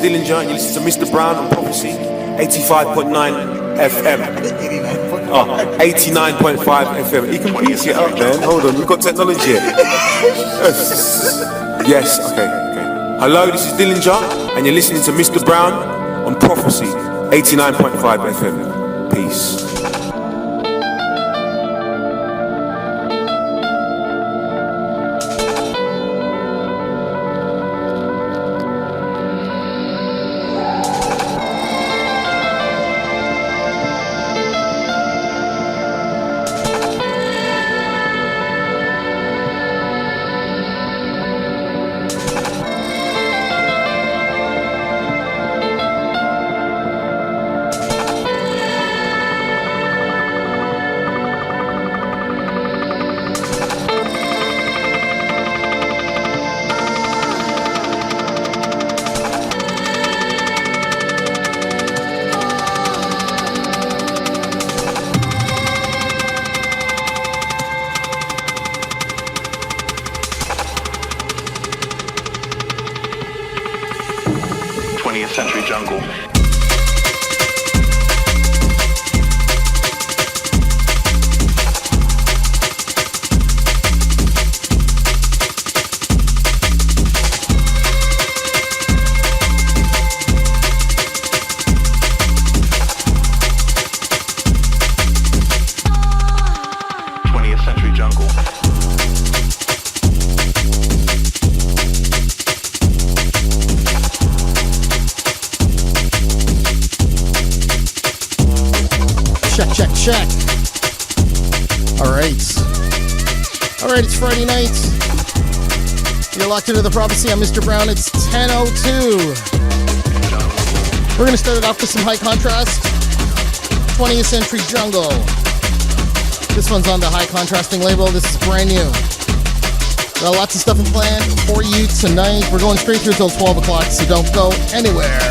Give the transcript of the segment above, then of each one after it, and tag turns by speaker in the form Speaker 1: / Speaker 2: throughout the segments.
Speaker 1: Dillinger, and you listen to Mr. Brown on Prophecy, 85.9 FM. 89.5 FM. You can piece it up, man. Hold on, we've got technology here. Yes, okay. Hello, this is Dillinger, and you're listening to Mr. Brown on Prophecy, 89.5 FM. Peace.
Speaker 2: Century Jungle.
Speaker 3: Check. All right, it's Friday night. You're locked into the Prophecy. I'm Mr. Brown. It's 10:02. We're going to start it off with some high contrast. 20th Century Jungle. This one's on the high contrasting label. This is brand new. Got lots of stuff in plan for you tonight. We're going straight through till 12 o'clock, so don't go anywhere.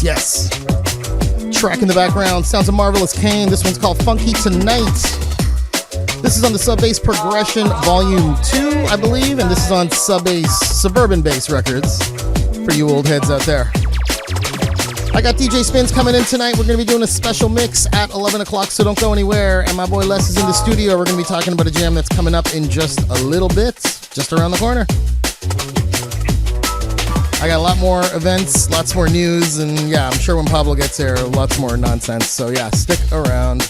Speaker 3: Yes. Track in the background, sounds of Marvelous Kane. This one's called Funky Tonight. This is on the Sub-Bass Progression Volume 2, I believe, and this is on Suburban Bass Records for you old heads out there. I got DJ Spinz coming in tonight. We're going to be doing a special mix at 11 o'clock, so don't go anywhere. And my boy Les is in the studio. We're going to be talking about a jam that's coming up in just a little bit, just around the corner. I got a lot more events, lots more news, and yeah, I'm sure when Pablo gets here, lots more nonsense. So yeah, stick around.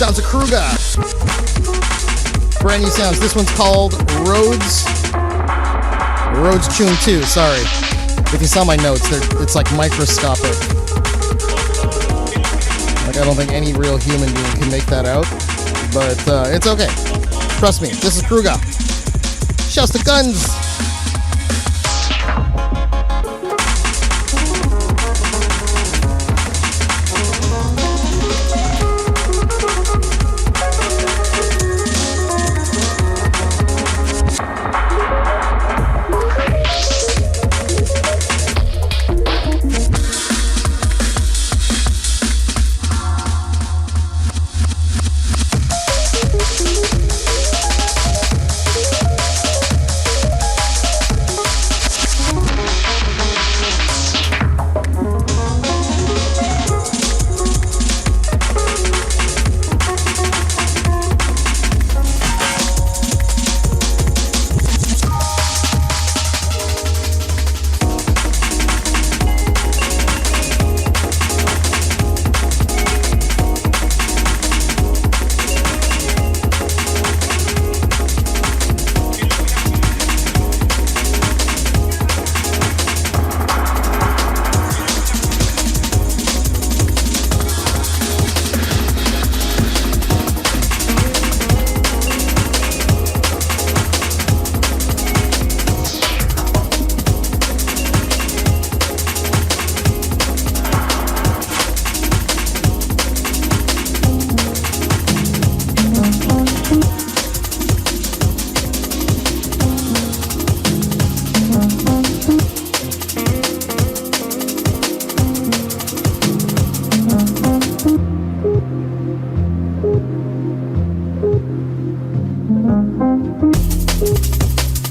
Speaker 3: Sounds of Kruger. Brand new sounds. This one's called Rhodes. Rhodes Tune 2, sorry. If you saw my notes, it's like microscopic. Like I don't think any real human being can make that out. But it's okay. Trust me, this is Kruger. Shouts to Guns.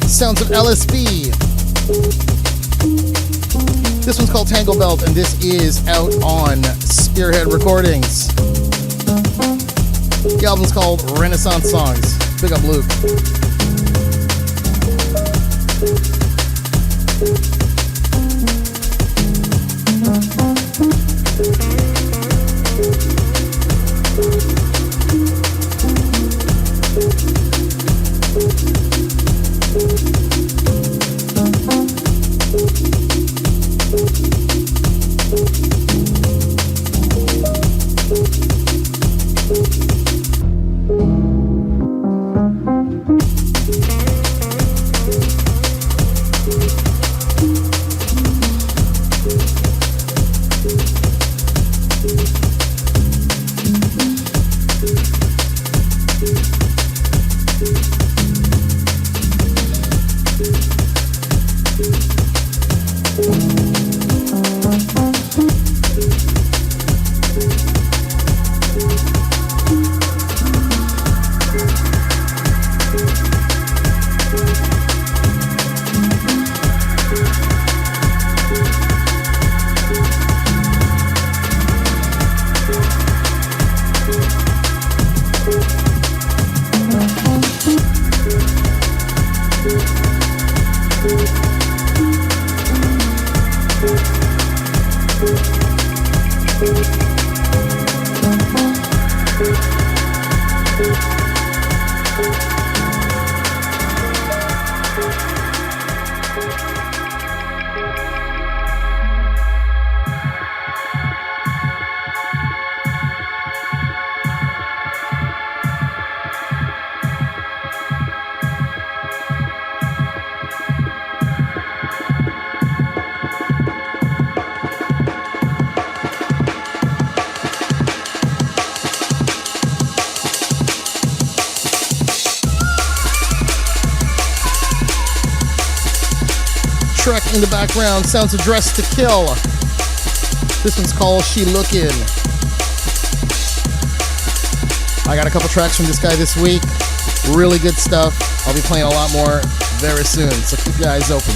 Speaker 3: Sounds of LSB. This one's called Tangle Belt, and this is out on Spearhead Recordings. The album's called Renaissance Songs. Big up Luke. In the background, sounds of Dress to Kill. This one's called She Lookin'. I got a couple tracks from this guy this week. Really good stuff. I'll be playing a lot more very soon, so keep your eyes open.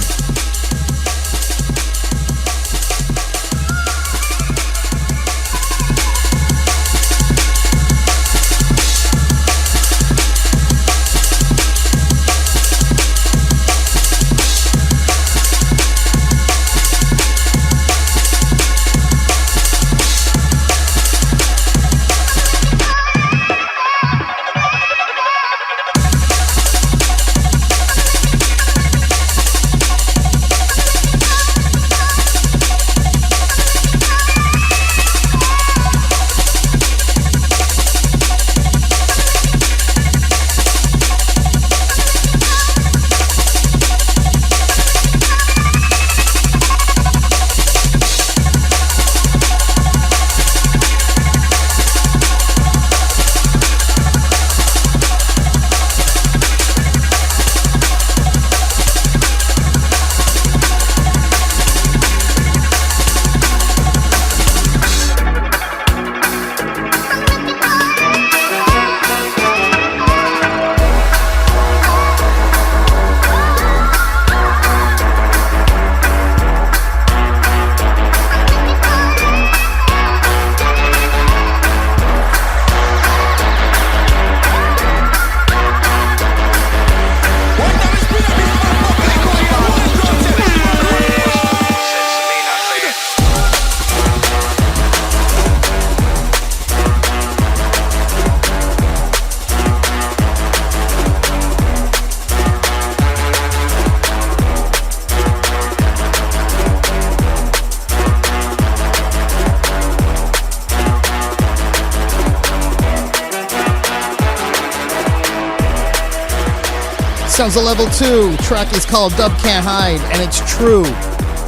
Speaker 3: Sounds of level 2. Track is called Dub Can't Hide, and it's true.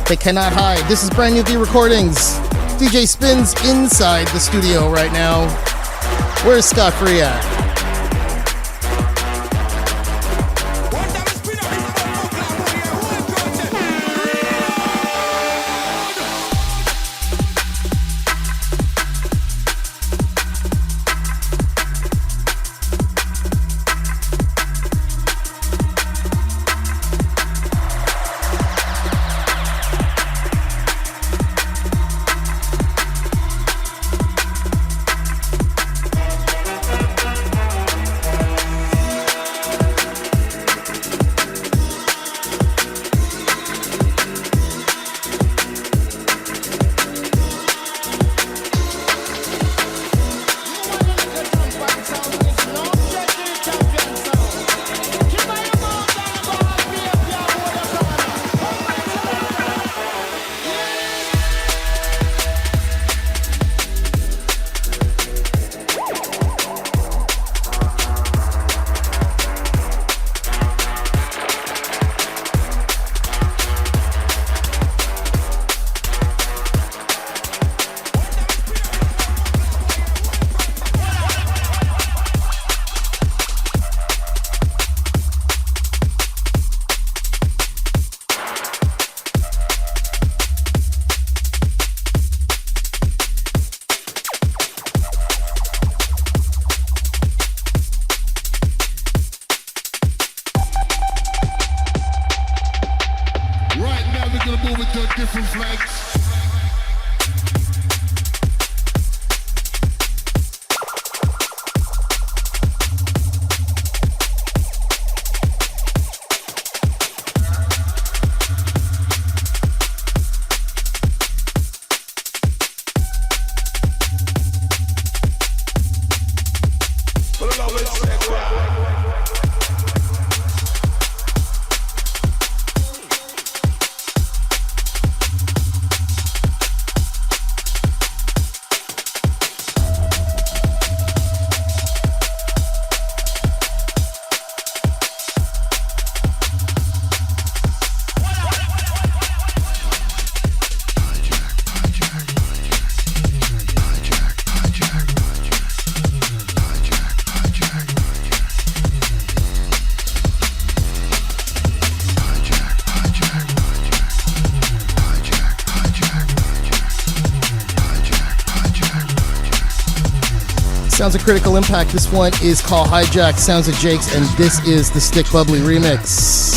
Speaker 3: They cannot hide. This is brand new V Recordings. DJ Spinz inside the studio right now. Where's Scott Free at? Sounds of Critical Impact. This one is called Hijack, Sounds of Jakes, and this is the Stick Bubbly remix.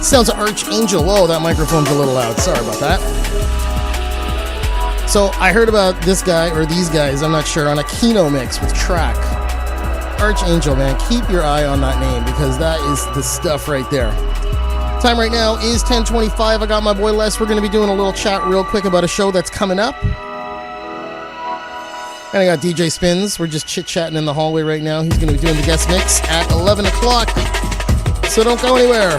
Speaker 3: Sounds of Archangel. Whoa, that microphone's a little loud. Sorry about that. So I heard about this guy, or these guys, I'm not sure, on a Kino mix with Track. Archangel, man, keep your eye on that name because that is the stuff right there. Time right now is 10:25. I got my boy Les. We're going to be doing a little chat real quick about a show that's coming up. And I got DJ Spinz. We're just chit-chatting in the hallway right now. He's going to be doing the guest mix at 11 o'clock. So don't go anywhere.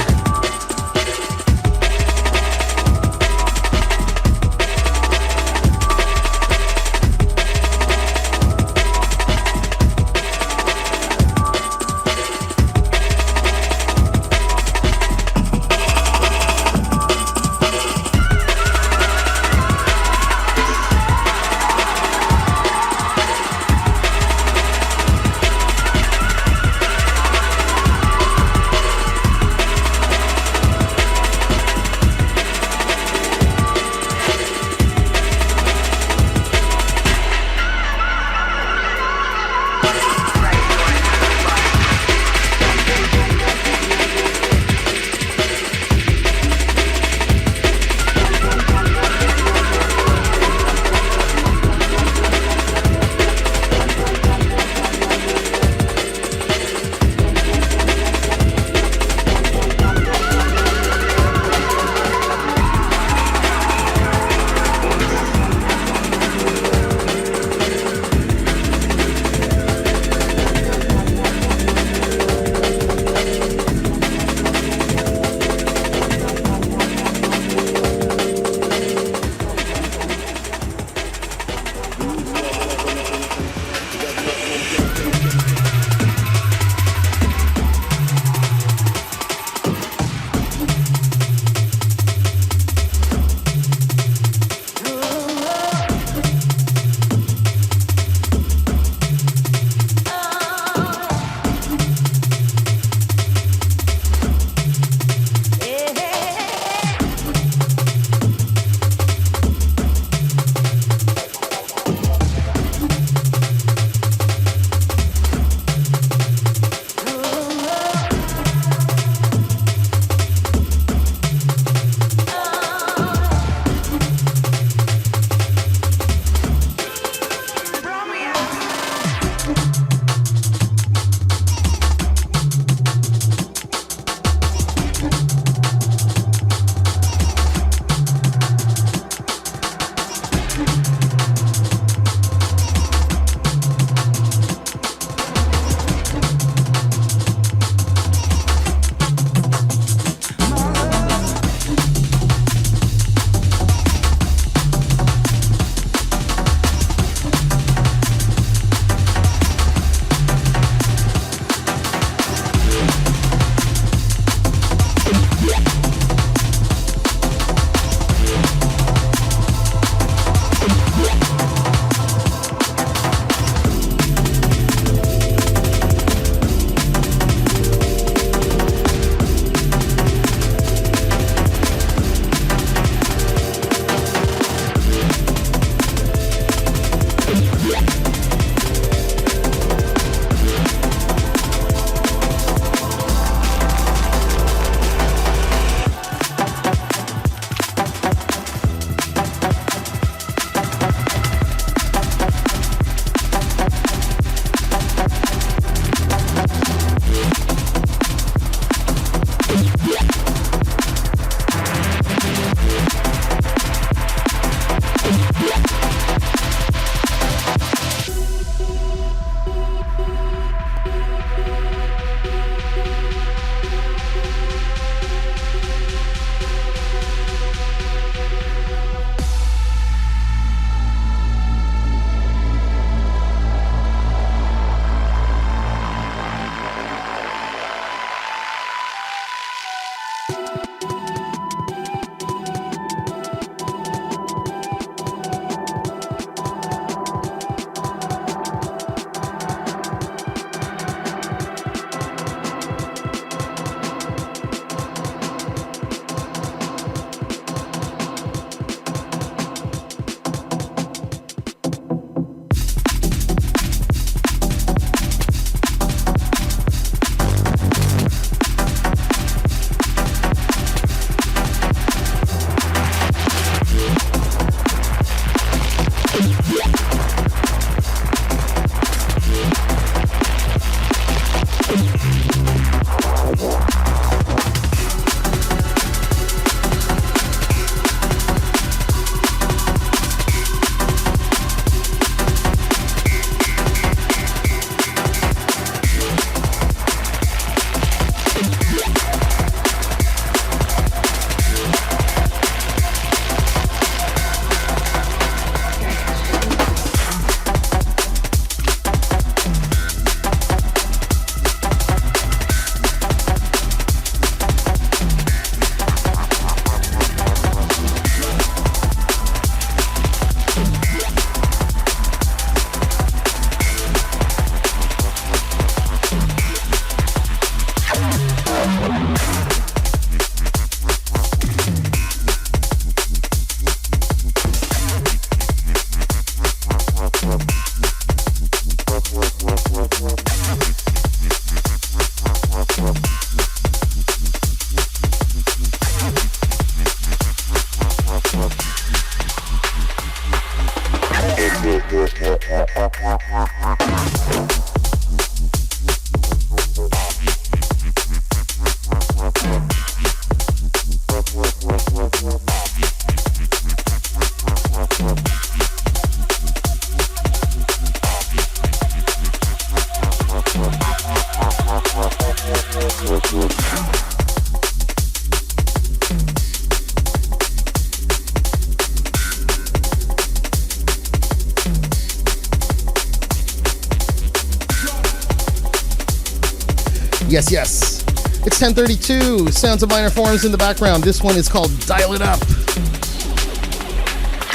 Speaker 3: Yes, yes. It's 10:32. Sounds of Minor Forms in the background. This one is called Dial It Up.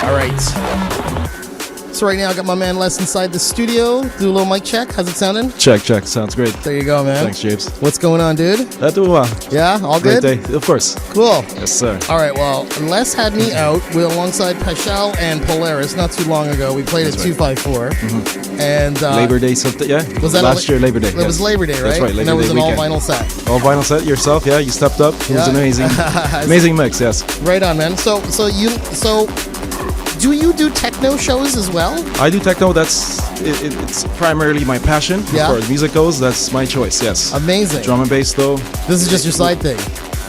Speaker 3: All right. So right now I got my man Les inside the studio. Do a little mic check. How's it sounding?
Speaker 2: Check. Sounds great.
Speaker 3: There you go, man.
Speaker 2: Thanks, James.
Speaker 3: What's going on, dude?
Speaker 2: Doing well.
Speaker 3: Yeah, all good?
Speaker 2: Great day. Of course.
Speaker 3: Cool.
Speaker 2: Yes, sir.
Speaker 3: All right, well, Les had me out alongside Pashal and Polaris not too long ago. We played at 254. Mm-hmm. And
Speaker 2: Labor Day something, yeah?
Speaker 3: Was that
Speaker 2: last year, Labor Day.
Speaker 3: It was Labor Day, right?
Speaker 2: That's right, Labor Day
Speaker 3: and that was an
Speaker 2: weekend.
Speaker 3: all-vinyl set.
Speaker 2: All vinyl set yourself, yeah? You stepped up. It was amazing. Amazing mix, yes.
Speaker 3: Right on, man. So do you do techno shows as well?
Speaker 2: I do techno. It's primarily my passion.
Speaker 3: Yeah.
Speaker 2: As far as music goes, that's my choice, yes.
Speaker 3: Amazing.
Speaker 2: Drum and bass, though.
Speaker 3: This is just your side thing.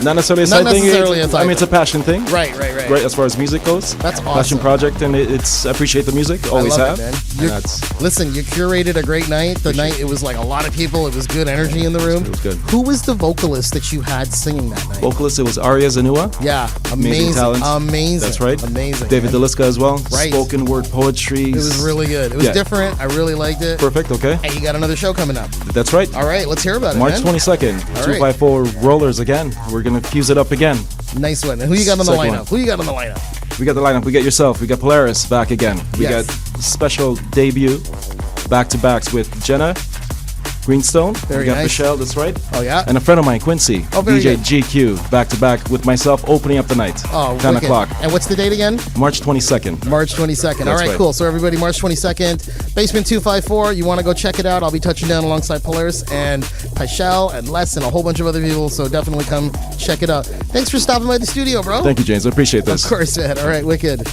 Speaker 2: Not necessarily a side thing. It's a passion thing.
Speaker 3: Right.
Speaker 2: Right, as far as music goes.
Speaker 3: That's awesome.
Speaker 2: Passion project, and it's appreciate the music. Always
Speaker 3: I love
Speaker 2: have.
Speaker 3: It, man. Listen, you curated a great night. The night, it was like a lot of people. It was good energy in the room.
Speaker 2: It was good.
Speaker 3: Who was the vocalist that you had singing that night?
Speaker 2: Vocalist, it was Arya Zanua.
Speaker 3: Yeah, amazing
Speaker 2: talent.
Speaker 3: Amazing.
Speaker 2: That's right.
Speaker 3: Amazing.
Speaker 2: David DeLisca as well.
Speaker 3: Right.
Speaker 2: Spoken word poetry.
Speaker 3: It was really good. It was different. I really liked it.
Speaker 2: Perfect, okay.
Speaker 3: And you got another show coming up.
Speaker 2: That's right.
Speaker 3: All right, let's hear about
Speaker 2: March
Speaker 3: it, man.
Speaker 2: 22nd, 254 Rollers again. We're going to fuse it up again.
Speaker 3: Nice one. And who you got on the lineup? Who you got on the lineup?
Speaker 2: We got the lineup. We got yourself. We got Polaris back again. We got special debut back-to-backs with Jenna Greenstone.
Speaker 3: Very
Speaker 2: we got
Speaker 3: nice.
Speaker 2: Michelle, that's right.
Speaker 3: Oh, yeah?
Speaker 2: And a friend of mine, Quincy.
Speaker 3: Oh, very
Speaker 2: DJ
Speaker 3: good.
Speaker 2: GQ, back-to-back with myself, opening up the night.
Speaker 3: Oh,
Speaker 2: 10
Speaker 3: wicked.
Speaker 2: o'clock.
Speaker 3: And what's the date again?
Speaker 2: March 22nd.
Speaker 3: March 22nd. All right, cool. So everybody, March 22nd, Basement 254. You want to go check it out. I'll be touching down alongside Polaris and Pashal and Les and a whole bunch of other people. So definitely come check it out. Thanks for stopping by the studio, bro.
Speaker 2: Thank you, James. I appreciate this.
Speaker 3: Of course, man. All right, wicked.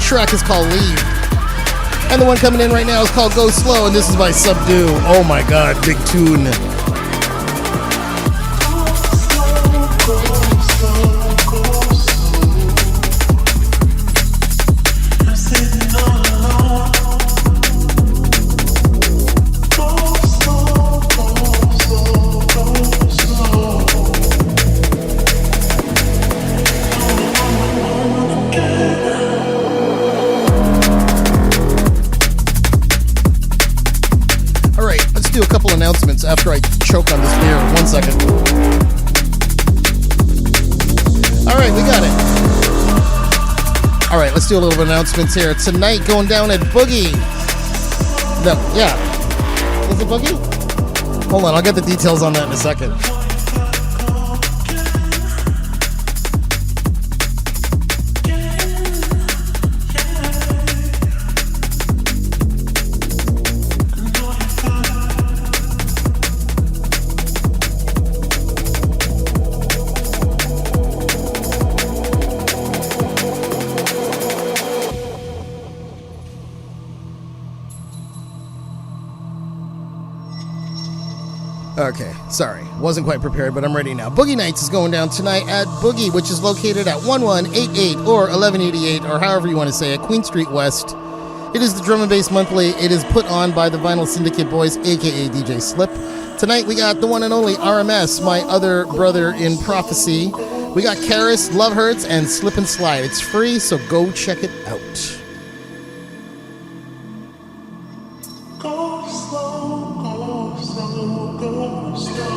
Speaker 3: Track is called Leave. And the one coming in right now is called Go Slow, and this is by Subdue. Oh my god, big tune. After I choke on this beer. 1 second. Alright, we got it. Alright, let's do a little bit of announcements here. Tonight, going down at Boogie. No, yeah. Is it Boogie? Hold on, I'll get the details on that in a second. Okay, sorry. Wasn't quite prepared, but I'm ready now. Boogie Nights is going down tonight at Boogie, which is located at 1188 or 1188, or however you want to say it, Queen Street West. It is the Drum and Bass Monthly. It is put on by the Vinyl Syndicate Boys, a.k.a. DJ Slip. Tonight we got the one and only RMS, my other brother in prophecy. We got Karis, Love Hurts, and Slip and Slide. It's free, so go check it out.
Speaker 4: Go slow, go slow, go slow.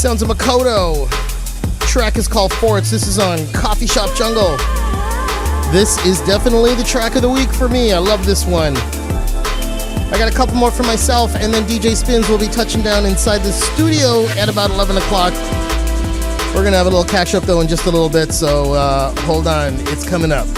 Speaker 3: Sounds of Makoto. Track is called Forts. This is on Coffee Shop Jungle. This is definitely the track of the week for me. I love this one. I got a couple more for myself, and then DJ Spinz will be touching down inside the studio at about 11 o'clock. We're going to have a little catch up, though, in just a little bit, so hold on. It's coming up.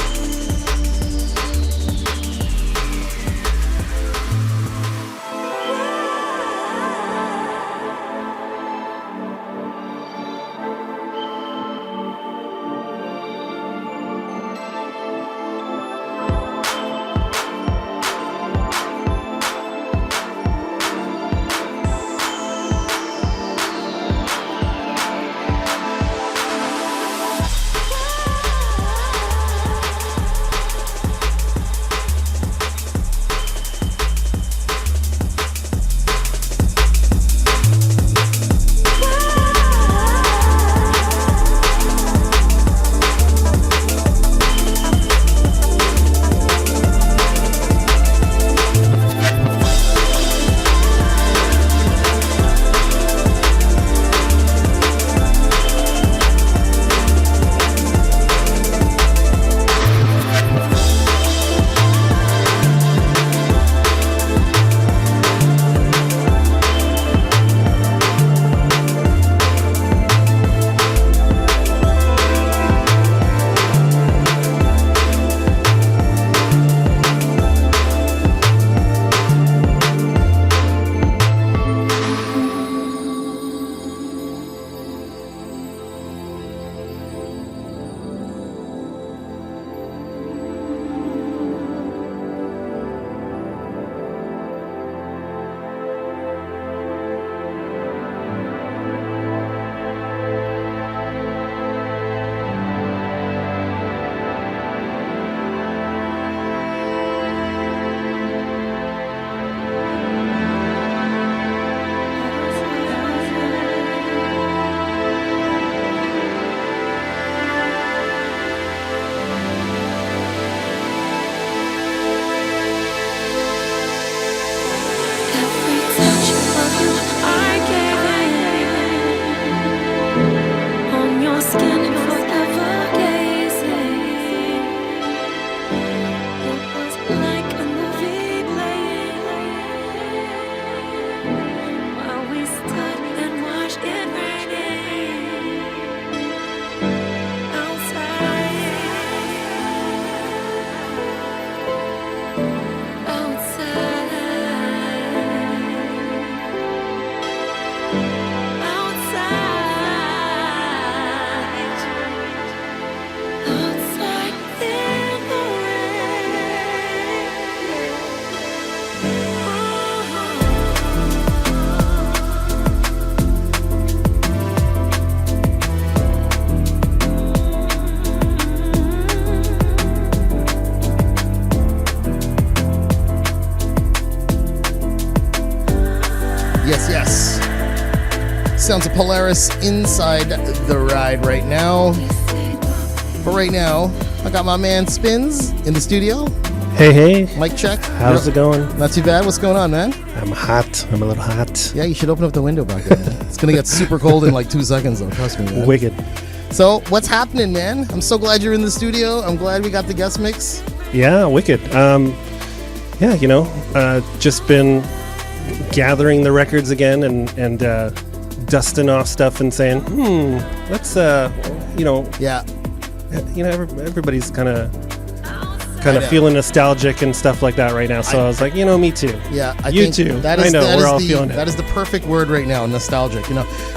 Speaker 3: sounds of Polaris inside the ride right now. But right now, I got my man Spinz in the studio.
Speaker 5: Hey.
Speaker 3: Mic check.
Speaker 5: How's it going?
Speaker 3: Not too bad. What's going on, man?
Speaker 5: I'm hot. I'm a little hot.
Speaker 3: Yeah, you should open up the window back there, man. It's going to get super cold in like 2 seconds, though. Trust me, man.
Speaker 5: Wicked.
Speaker 3: So, what's happening, man? I'm so glad you're in the studio. I'm glad we got the guest mix.
Speaker 5: Yeah, wicked. Just been gathering the records again and dusting off stuff and saying, let's,
Speaker 3: Yeah.
Speaker 5: everybody's kind of feeling nostalgic and stuff like that right now. So I was like, me too.
Speaker 3: Yeah,
Speaker 5: You too. I know, we're all feeling it.
Speaker 3: That is the perfect word right now, nostalgic.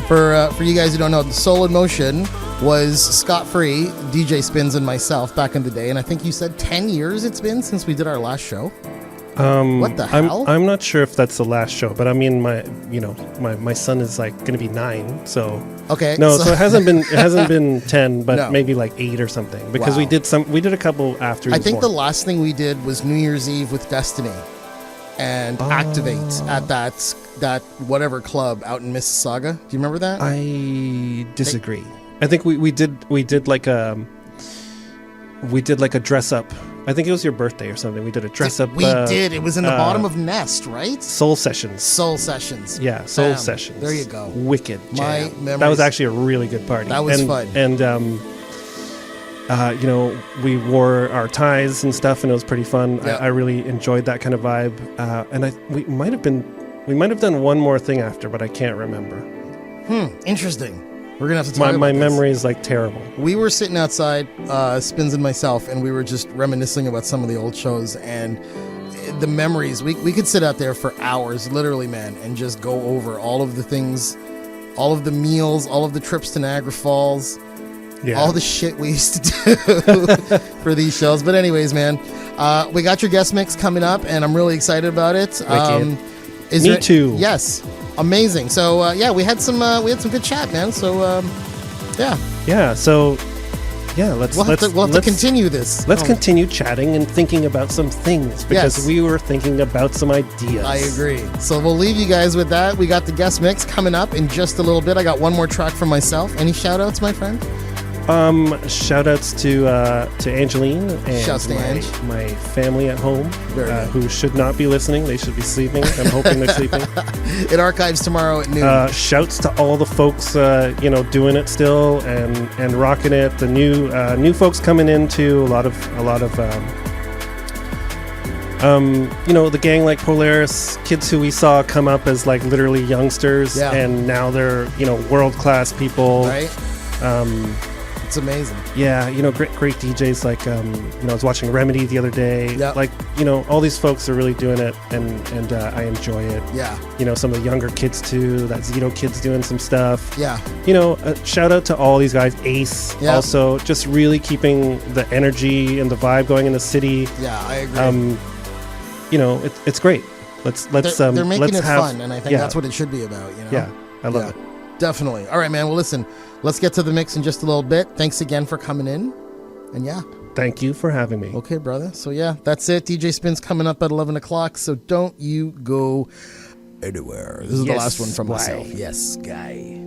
Speaker 3: For you guys who don't know, the Soul in Motion was scot-free, DJ Spinz and myself back in the day, and I think you said 10 years it's been since we did our last show. What the hell?
Speaker 5: I'm not sure if that's the last show, but I mean my son is like going to be 9, so
Speaker 3: okay.
Speaker 5: No, so it hasn't been 10, but
Speaker 3: No.
Speaker 5: maybe like 8 or something because
Speaker 3: Wow.
Speaker 5: we did a couple after.
Speaker 3: I think the last thing we did was New Year's Eve with Destiny and Activate at that whatever club out in Mississauga. Do you remember that?
Speaker 5: I disagree. I think we did like a dress up. I think it was your birthday or something. We did a dress up.
Speaker 3: We did. It was in the bottom of Nest, right?
Speaker 5: Soul Sessions.
Speaker 3: Soul Sessions.
Speaker 5: Yeah, Soul
Speaker 3: Bam.
Speaker 5: Sessions.
Speaker 3: There you go.
Speaker 5: Wicked.
Speaker 3: My
Speaker 5: jam.
Speaker 3: memories.
Speaker 5: That was actually a really good party.
Speaker 3: That was fun.
Speaker 5: And we wore our ties and stuff, and it was pretty fun.
Speaker 3: Yeah.
Speaker 5: I really enjoyed that kind of vibe. And we might have done one more thing after, but I can't remember.
Speaker 3: Interesting. We're gonna have to talk about
Speaker 5: My
Speaker 3: this.
Speaker 5: memory is like terrible.
Speaker 3: We were sitting outside, Spinz and myself, and we were just reminiscing about some of the old shows and the memories. We could sit out there for hours, literally, man, and just go over all of the things, all of the meals, all of the trips to Niagara Falls,
Speaker 5: Yeah.
Speaker 3: all the shit we used to do for these shows. But anyways, man, we got your guest mix coming up, and I'm really excited about it.
Speaker 5: Me too.
Speaker 3: Yes, amazing. So we had some good chat, man. So yeah.
Speaker 5: Yeah. So yeah, let's
Speaker 3: We'll have to continue this.
Speaker 5: Let's continue chatting and thinking about some things because
Speaker 3: Yes.
Speaker 5: we were thinking about some ideas.
Speaker 3: I agree. So we'll leave you guys with that. We got the guest mix coming up in just a little bit. I got one more track for myself. Any shout outs, my friend?
Speaker 5: Shout outs to Angeline and
Speaker 3: Shouts to Ange.
Speaker 5: my family at home
Speaker 3: Very good.
Speaker 5: who should not be listening. They should be sleeping. I'm hoping they're sleeping.
Speaker 3: It archives tomorrow at noon.
Speaker 5: Shouts to all the folks doing it still and rocking it. The new folks coming into a lot of the gang like Polaris, kids who we saw come up as like literally youngsters,
Speaker 3: Yeah.
Speaker 5: and now they're world-class people.
Speaker 3: Right? It's amazing.
Speaker 5: Yeah, great DJs like I was watching Remedy the other day.
Speaker 3: Yep.
Speaker 5: Like, all these folks are really doing it and I enjoy it.
Speaker 3: Yeah.
Speaker 5: Some of the younger kids too. That Zito kid's doing some stuff.
Speaker 3: Yeah.
Speaker 5: Shout out to all these guys. Ace
Speaker 3: Yep.
Speaker 5: also just really keeping the energy and the vibe going in the city.
Speaker 3: Yeah, I agree.
Speaker 5: It's great. Let's
Speaker 3: they're making
Speaker 5: let's
Speaker 3: it
Speaker 5: have,
Speaker 3: fun, and I think
Speaker 5: yeah,
Speaker 3: that's what it should be about.
Speaker 5: Yeah, I love it.
Speaker 3: Definitely. All right, man. Well, listen, let's get to the mix in just a little bit. Thanks again for coming in. And yeah.
Speaker 5: Thank you for having me.
Speaker 3: Okay, brother. So yeah, that's it. DJ Spinz coming up at 11 o'clock. So don't you go anywhere. This is the
Speaker 5: Yes,
Speaker 3: last one from
Speaker 5: guy.
Speaker 3: myself. Yes, guy.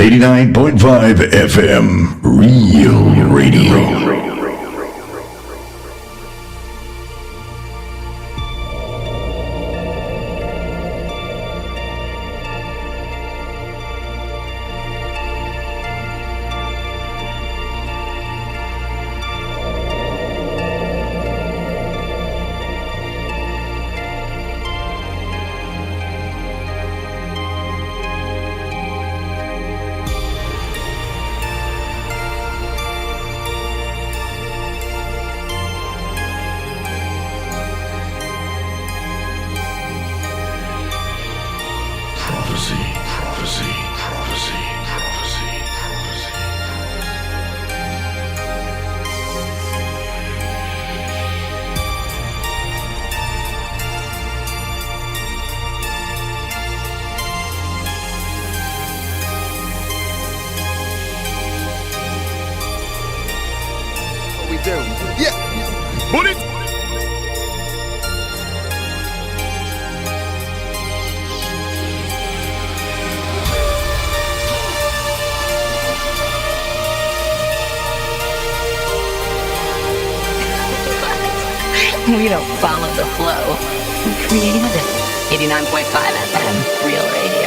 Speaker 6: 89.5 FM, Real Radio.
Speaker 7: We don't follow the flow. We create it. 89.5 FM, Real Radio.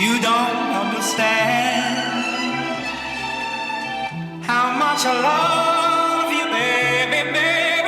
Speaker 4: You don't understand how much I love you, baby, baby.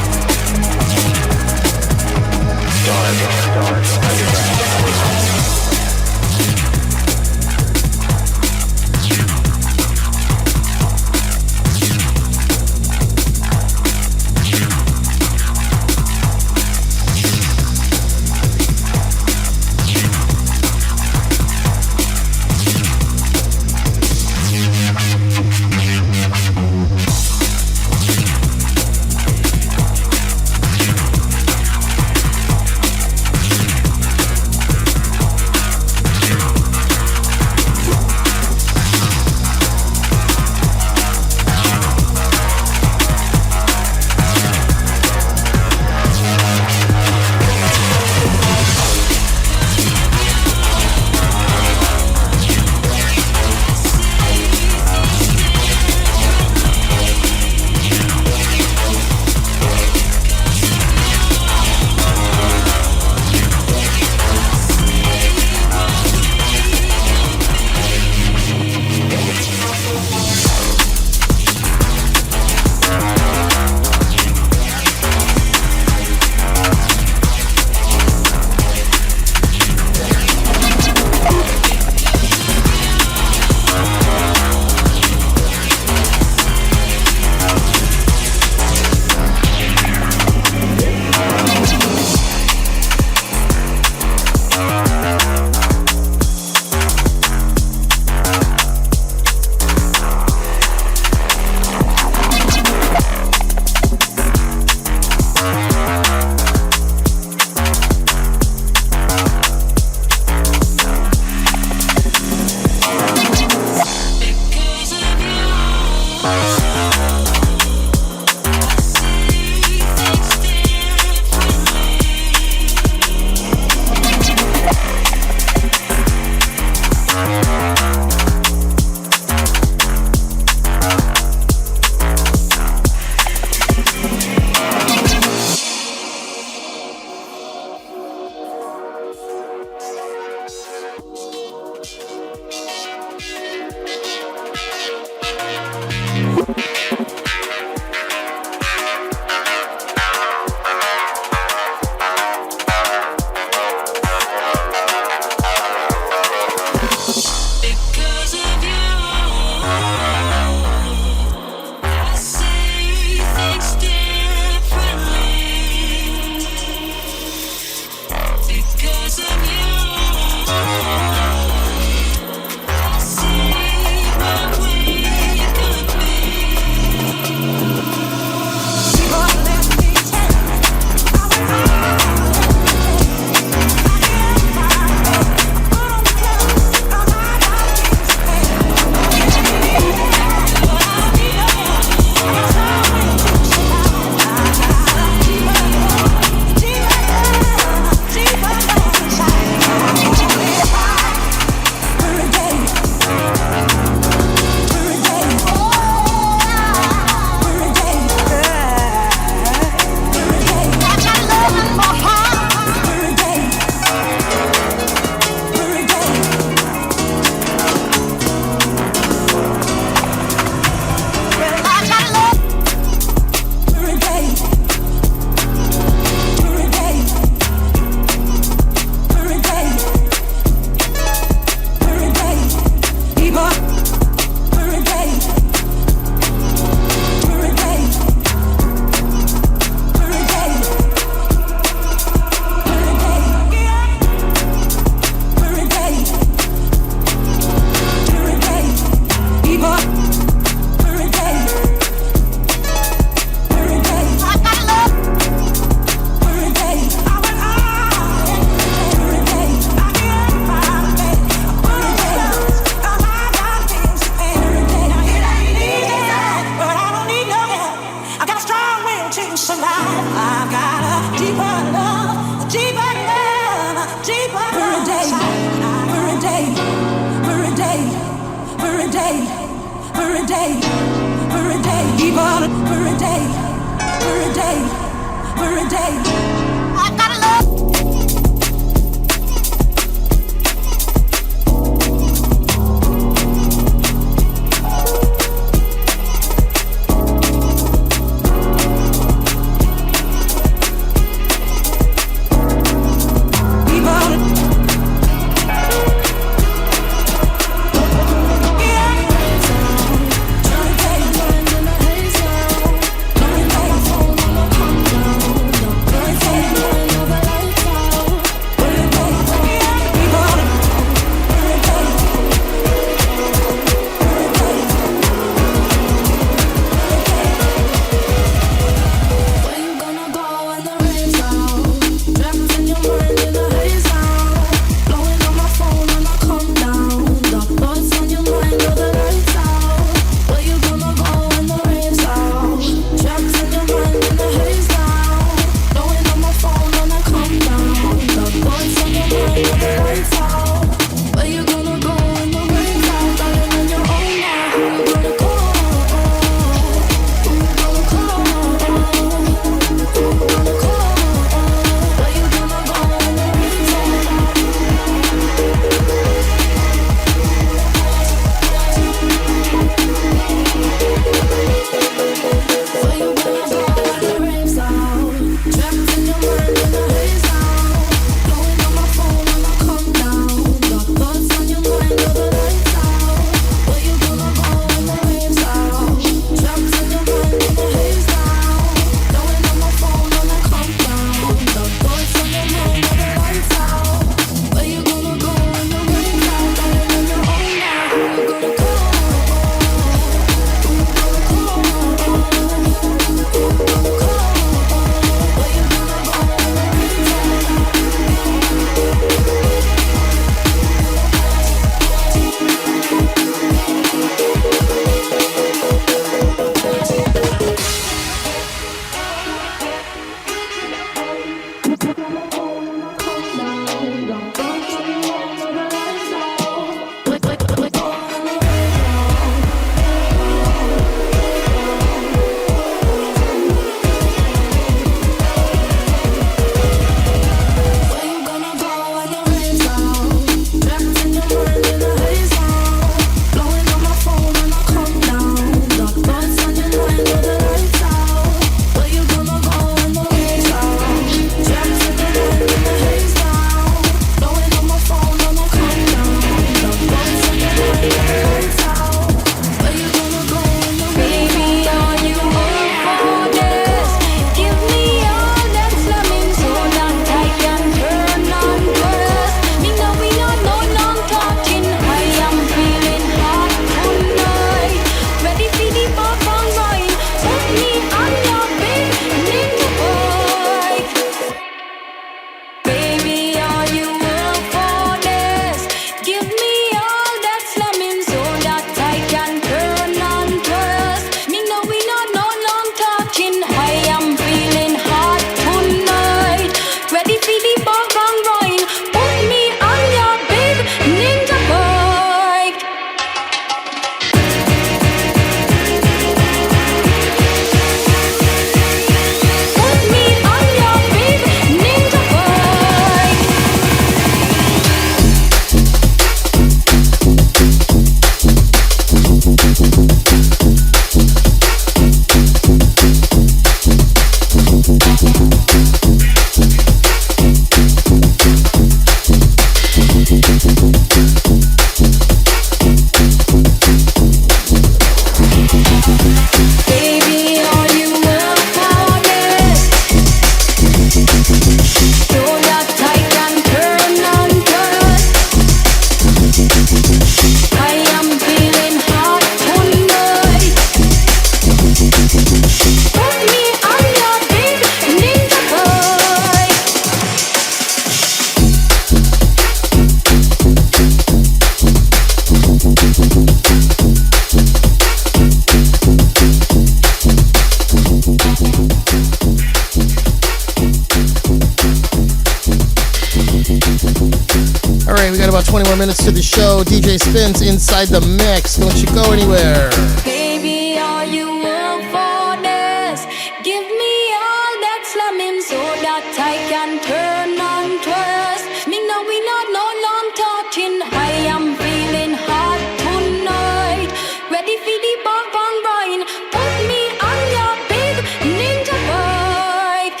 Speaker 3: about 20 more minutes to the show. DJ Spinz inside the mix. Don't you go anywhere.
Speaker 8: Baby, are you up for this? Give me all that slamming so that I can turn and twist. Me know we not no long talking. I am feeling hot tonight. Ready for the bump and ride. Put me on your big ninja bike.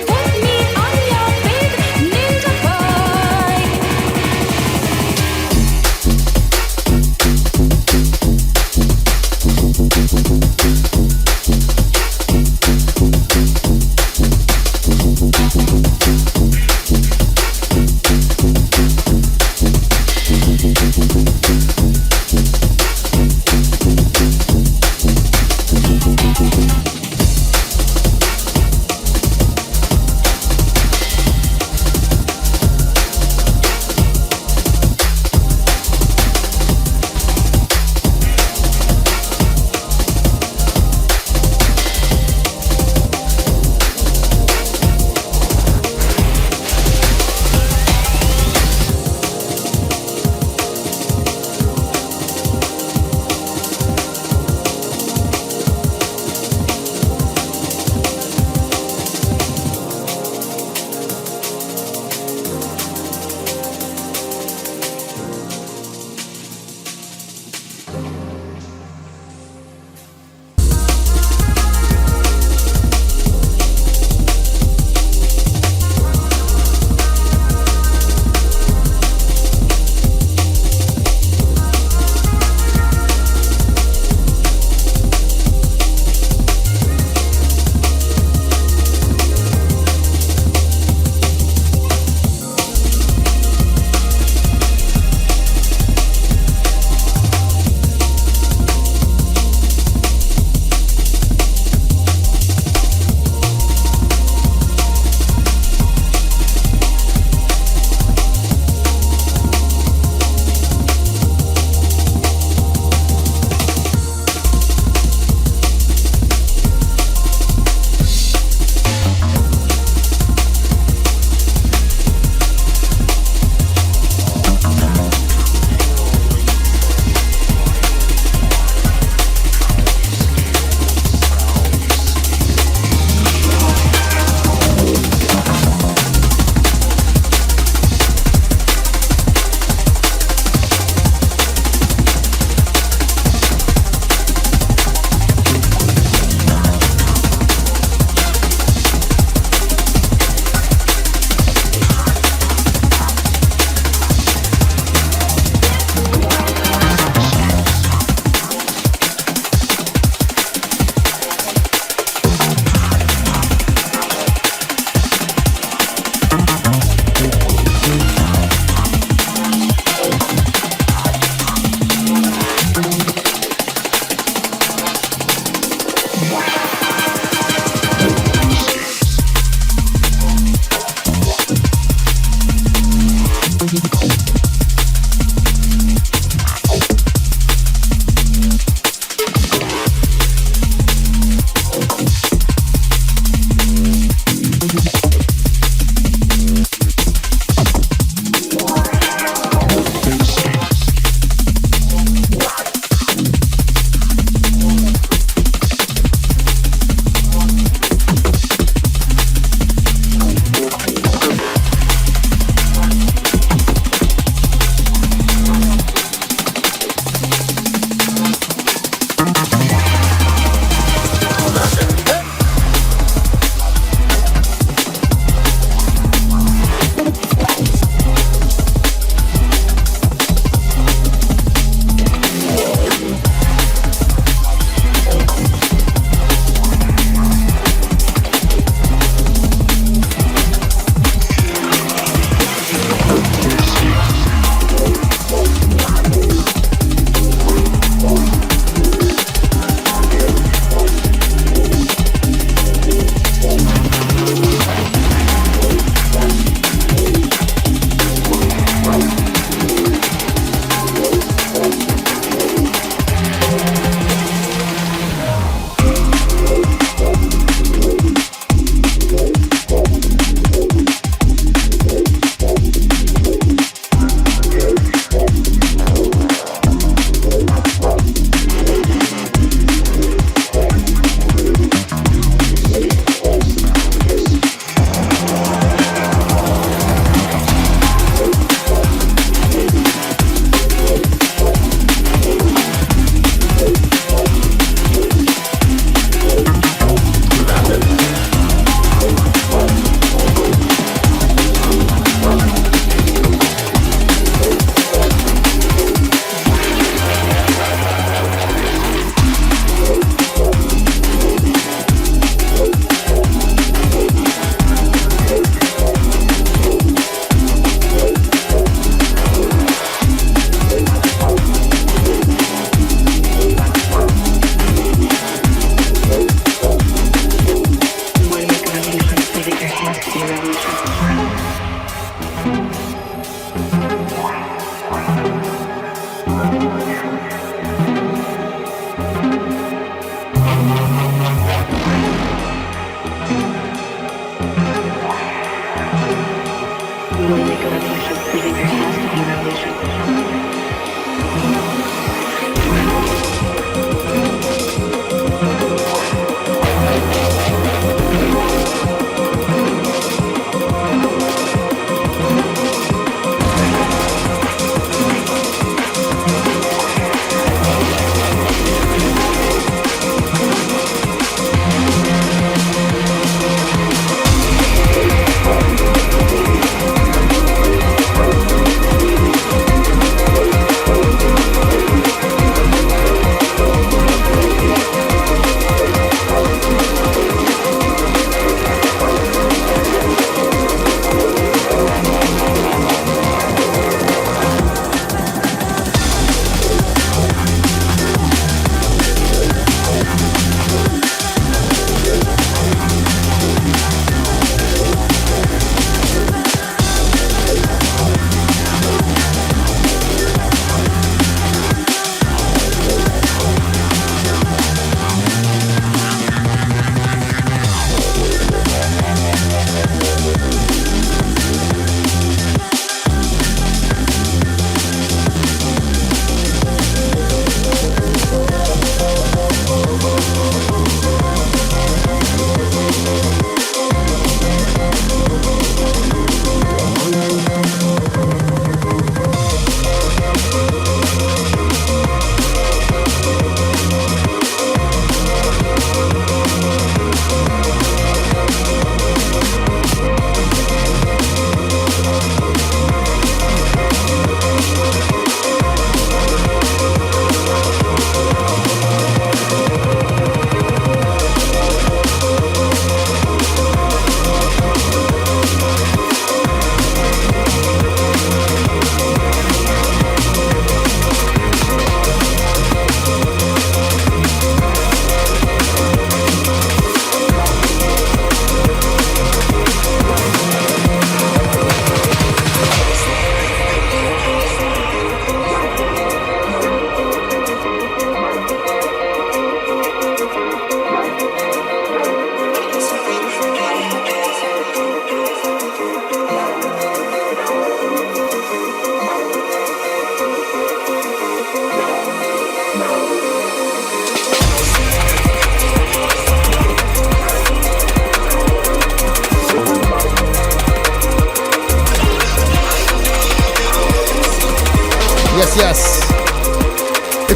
Speaker 8: Put me on your big ninja bike.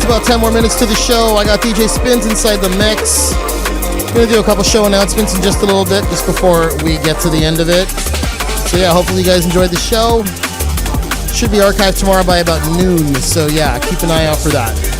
Speaker 3: about 10 more minutes to the show. I got DJ Spinz inside the mix. Gonna do a couple show announcements in just a little bit, just before we get to the end of it. So yeah, hopefully you guys enjoyed the show. Should be archived tomorrow by about noon. So yeah, keep an eye out for that.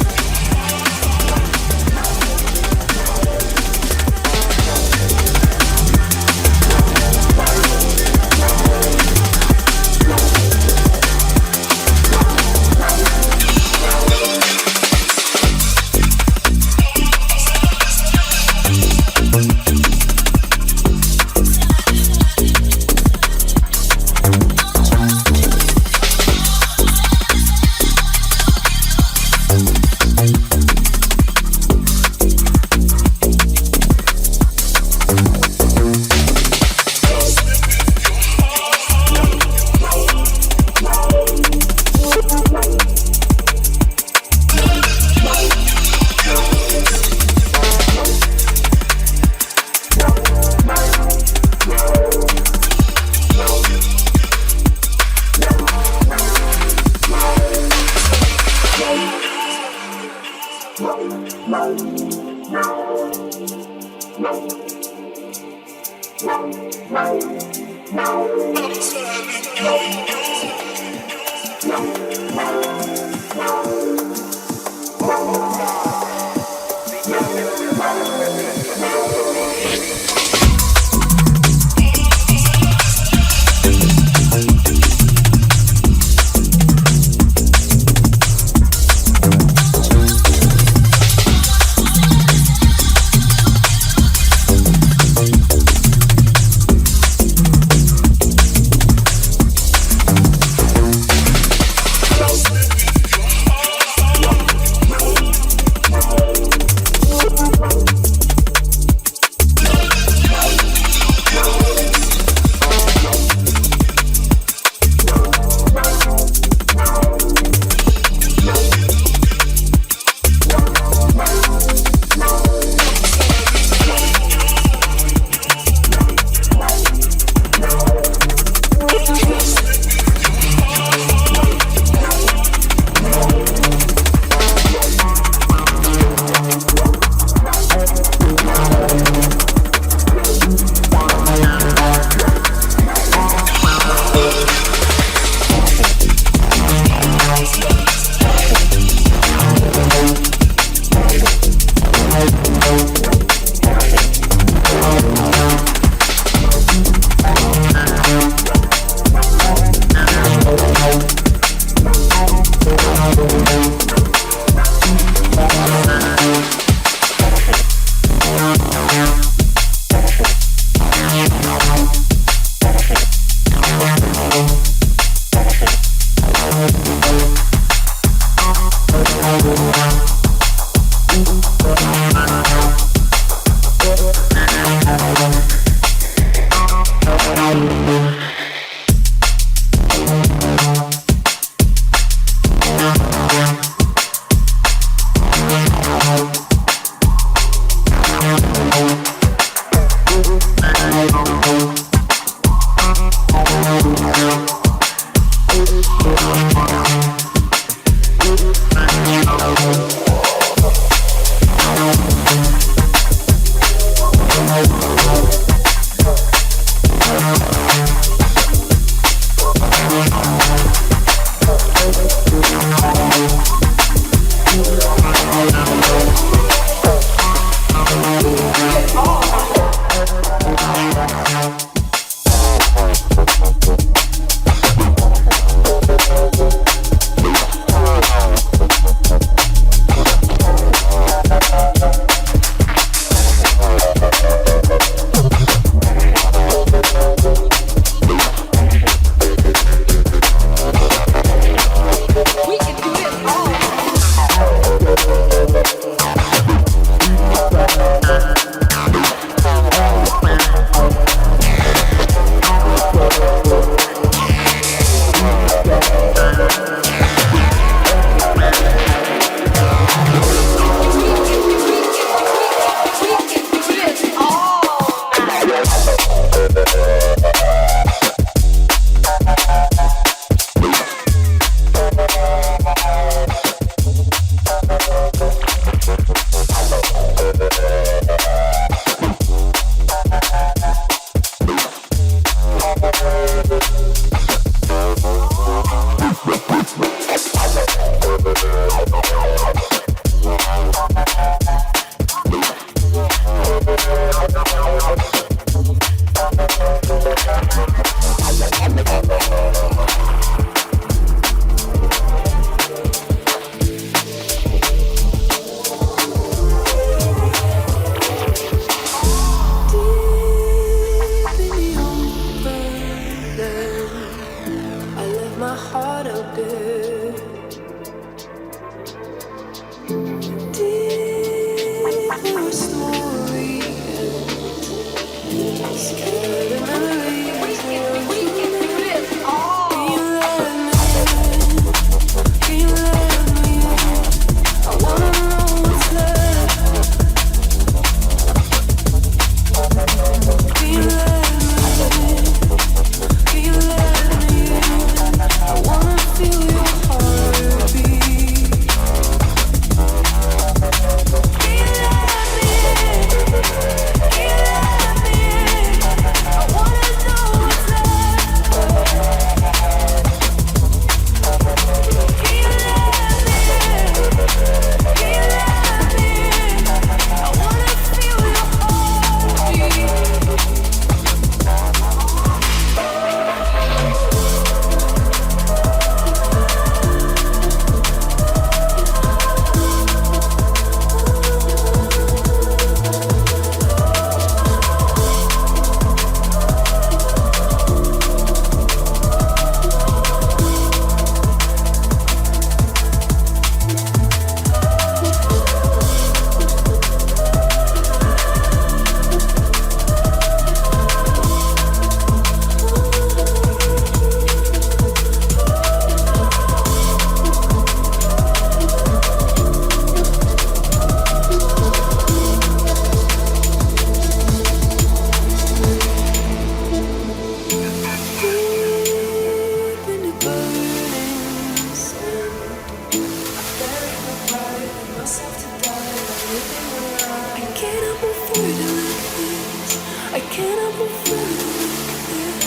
Speaker 8: cannot move further like this. I cannot move further like this.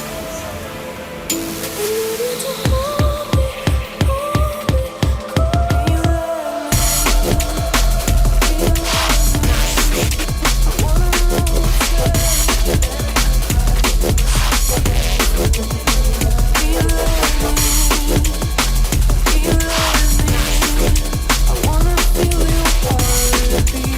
Speaker 8: I need you to hold me, hold me. You love me, you love me. I wanna know what's left. You love me. You love me. I wanna feel your heartbeat. You love me. You love me. I wanna know what's left. You love me. You love me. I wanna feel your heartbeat.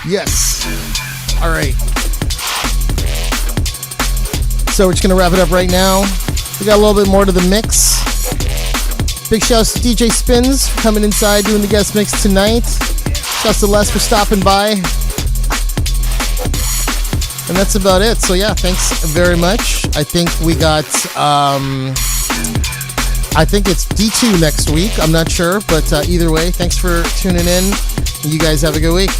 Speaker 3: Yes. All right. So we're just going to wrap it up right now. We got a little bit more to the mix. Big shouts to DJ Spinz for coming inside doing the guest mix tonight. Shouts to Les for stopping by. And that's about it. So yeah, thanks very much. I think we got, I think it's D2 next week. I'm not sure, but either way, thanks for tuning in. You guys have a good week.